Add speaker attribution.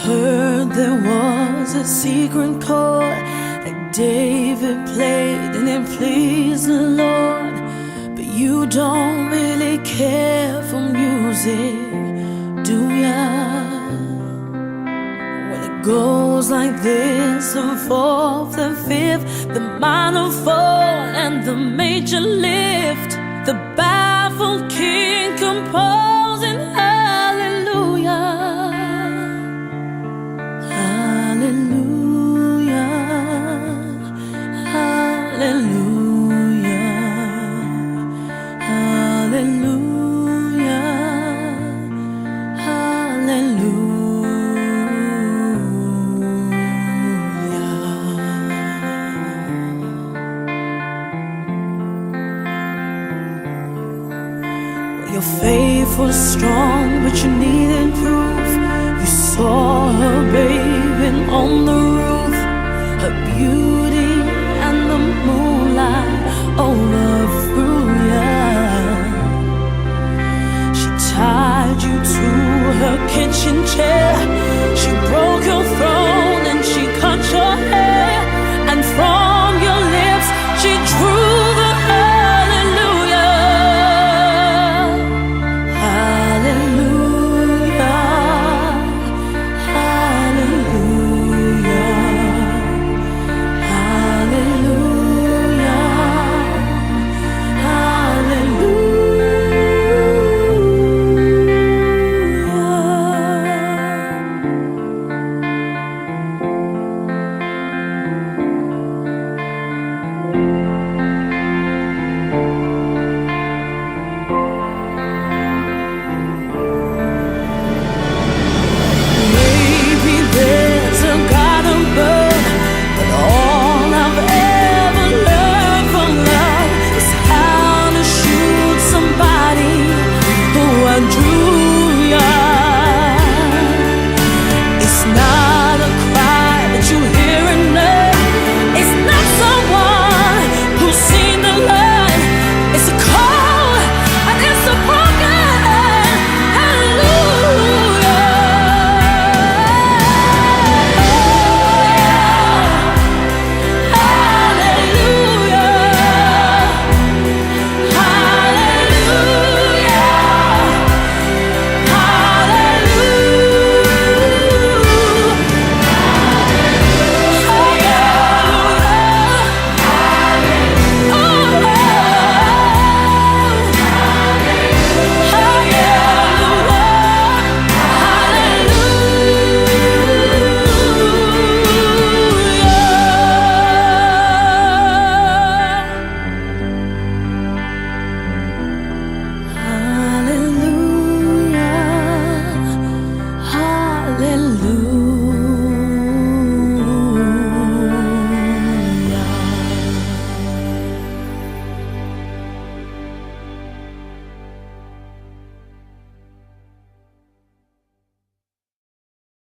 Speaker 1: heard there was a secret chord that David played and it pleased the Lord. But you don't really care for music, do ya? Well, it goes like this: the fourth, the fifth, the minor fall, and the major lift. The baffled king composing hallelujah, hallelujah, hallelujah, hallelujah, hallelujah. Your faith was strong, but you needed proof. You saw her bathing on the roof, her beauty